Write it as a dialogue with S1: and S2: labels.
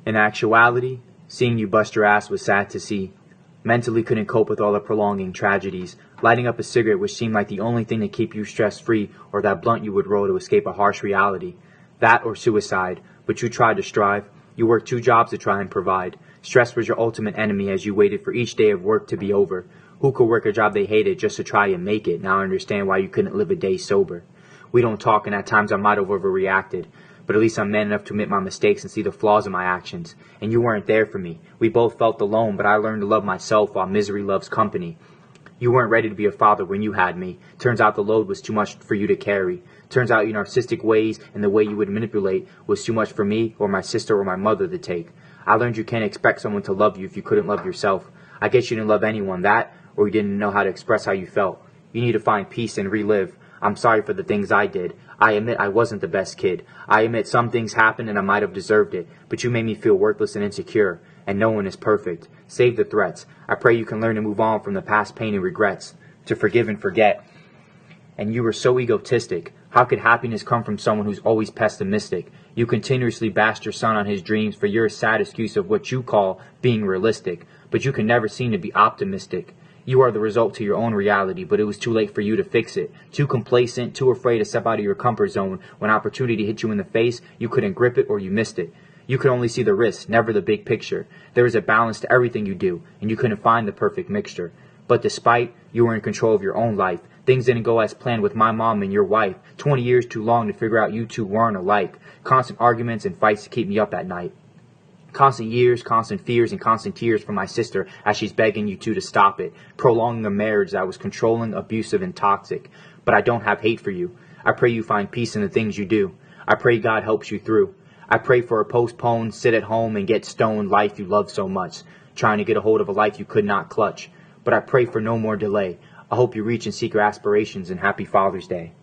S1: In actuality, seeing you bust your ass was sad to see. Mentally couldn't cope with all the prolonging tragedies. Lighting up a cigarette which seemed like the only thing to keep you stress-free, or that blunt you would roll to escape a harsh reality. That or suicide, but you tried to strive. You worked 2 jobs to try and provide. Stress was your ultimate enemy as you waited for each day of work to be over. Who could work a job they hated just to try and make it? Now I understand why you couldn't live a day sober. We don't talk, and at times I might have overreacted. But at least I'm man enough to admit my mistakes and see the flaws in my actions. And you weren't there for me. We both felt alone, but I learned to love myself while misery loves company. You weren't ready to be a father when you had me. Turns out the load was too much for you to carry. Turns out your narcissistic ways and the way you would manipulate was too much for me or my sister or my mother to take. I learned you can't expect someone to love you if you couldn't love yourself. I guess you didn't love anyone, that, or you didn't know how to express how you felt. You need to find peace and relive. I'm sorry for the things I did. I admit I wasn't the best kid. I admit some things happened and I might have deserved it. But you made me feel worthless and insecure. And no one is perfect. Save the threats. I pray you can learn to move on from the past pain and regrets. To forgive and forget. And you were so egotistic. How could happiness come from someone who's always pessimistic? You continuously bashed your son on his dreams for your sad excuse of what you call being realistic. But you can never seem to be optimistic. You are the result to your own reality, but it was too late for you to fix it. Too complacent, too afraid to step out of your comfort zone. When opportunity hit you in the face, you couldn't grip it or you missed it. You could only see the risks, never the big picture. There is a balance to everything you do, and you couldn't find the perfect mixture. But despite, you were in control of your own life. Things didn't go as planned with my mom and your wife. 20 years too long to figure out you two weren't alike. Constant arguments and fights to keep me up at night. Constant years, constant fears, and constant tears from my sister as she's begging you two to stop it, prolonging a marriage that was controlling, abusive, and toxic. But I don't have hate for you. I pray you find peace in the things you do. I pray God helps you through. I pray for a postponed, sit at home and get stoned life you love so much, trying to get a hold of a life you could not clutch. But I pray for no more delay. I hope you reach and seek your aspirations, and happy Father's Day.